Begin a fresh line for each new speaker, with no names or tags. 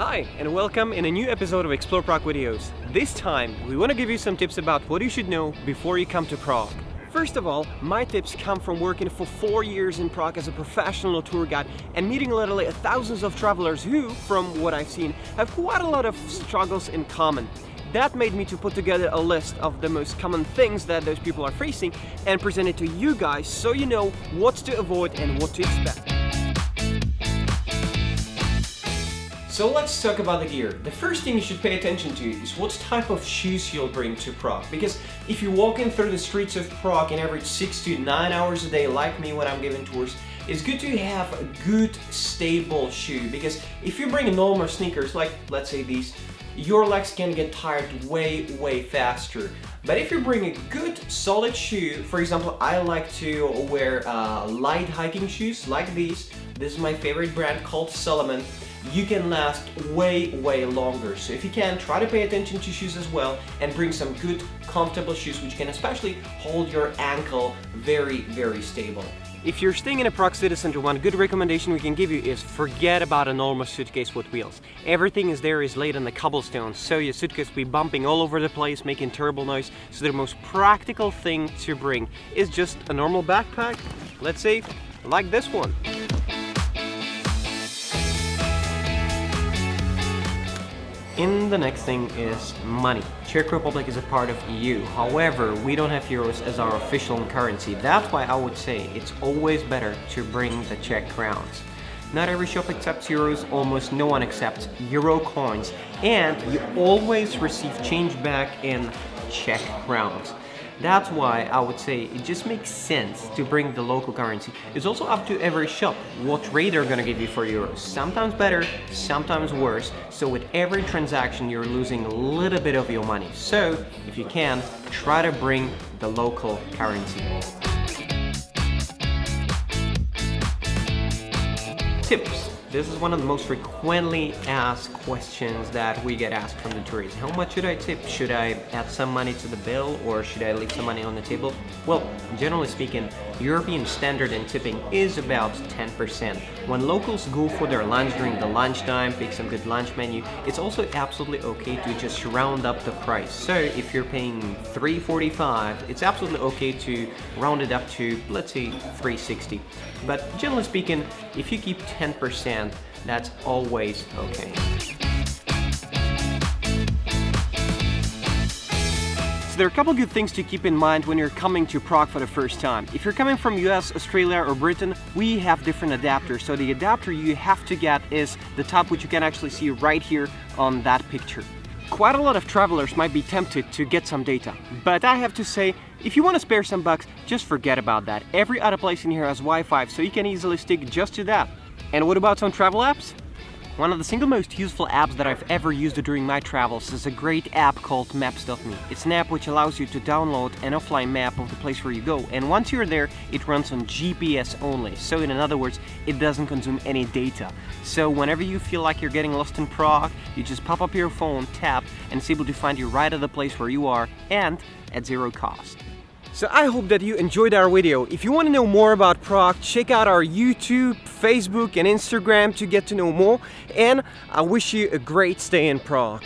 Hi and welcome in a new episode of Explore Prague videos. This time we want to give you some tips about what you should know before you come to Prague. First of all, my tips come from working for 4 years in Prague as a professional tour guide and meeting literally thousands of travelers who, from what I've seen, have quite a lot of struggles in common. That made me to put together a list of the most common things that those people are facing and present it to you guys so you know what to avoid and what to expect. So let's talk about the gear. The first thing you should pay attention to is what type of shoes you'll bring to Prague. Because if you're walking through the streets of Prague and average 6 to 9 hours a day like me when I'm giving tours, it's good to have a good stable shoe. Because if you bring normal sneakers like let's say these, your legs can get tired way faster. But if you bring a good solid shoe, for example, I like to wear light hiking shoes like these. This is my favorite brand called Solomon. You can last way longer. So if you can, try to pay attention to shoes as well and bring some good comfortable shoes which can especially hold your ankle very stable. If you're staying in a Prague city center, one good recommendation we can give you is forget about a normal suitcase with wheels. Everything is laid on the cobblestones, so your suitcase will be bumping all over the place, making terrible noise. So the most practical thing to bring is just a normal backpack, let's say like this one. And the next thing is money. Czech Republic is a part of EU. However, we don't have euros as our official currency. That's why I would say it's always better to bring the Czech crowns. Not every shop accepts euros, almost no one accepts euro coins, and you always receive change back in Czech crowns. That's why I would say it just makes sense to bring the local currency. It's also up to every shop what rate they're gonna give you for euros. Sometimes better, sometimes worse. So with every transaction you're losing a little bit of your money. So if you can, try to bring the local currency. Tips. This is one of the most frequently asked questions that we get asked from the tourists. How much should I tip? Should I add some money to the bill or should I leave some money on the table? Well, generally speaking, European standard in tipping is about 10%. When locals go for their lunch during the lunchtime, pick some good lunch menu, it's also absolutely okay to just round up the price. So if you're paying $3.45, it's absolutely okay to round it up to, let's say, $3.60. But generally speaking, if you keep 10%, that's always okay. So there are a couple good things to keep in mind when you're coming to Prague for the first time. If you're coming from US, Australia or Britain, we have different adapters. So the adapter you have to get is the top, which you can actually see right here on that picture. Quite a lot of travelers might be tempted to get some data, but I have to say, if you want to spare some bucks, just forget about that. Every other place in here has Wi-Fi, so you can easily stick just to that. And what about some travel apps? One of the single most useful apps that I've ever used during my travels is a great app called Maps.me. It's an app which allows you to download an offline map of the place where you go, and once you're there, it runs on GPS only. So in other words, it doesn't consume any data. So whenever you feel like you're getting lost in Prague, you just pop up your phone, tap, and it's able to find you right at the place where you are, and at zero cost. So I hope that you enjoyed our video. If you want to know more about Prague, check out our YouTube, Facebook and Instagram to get to know more. And I wish you a great stay in Prague.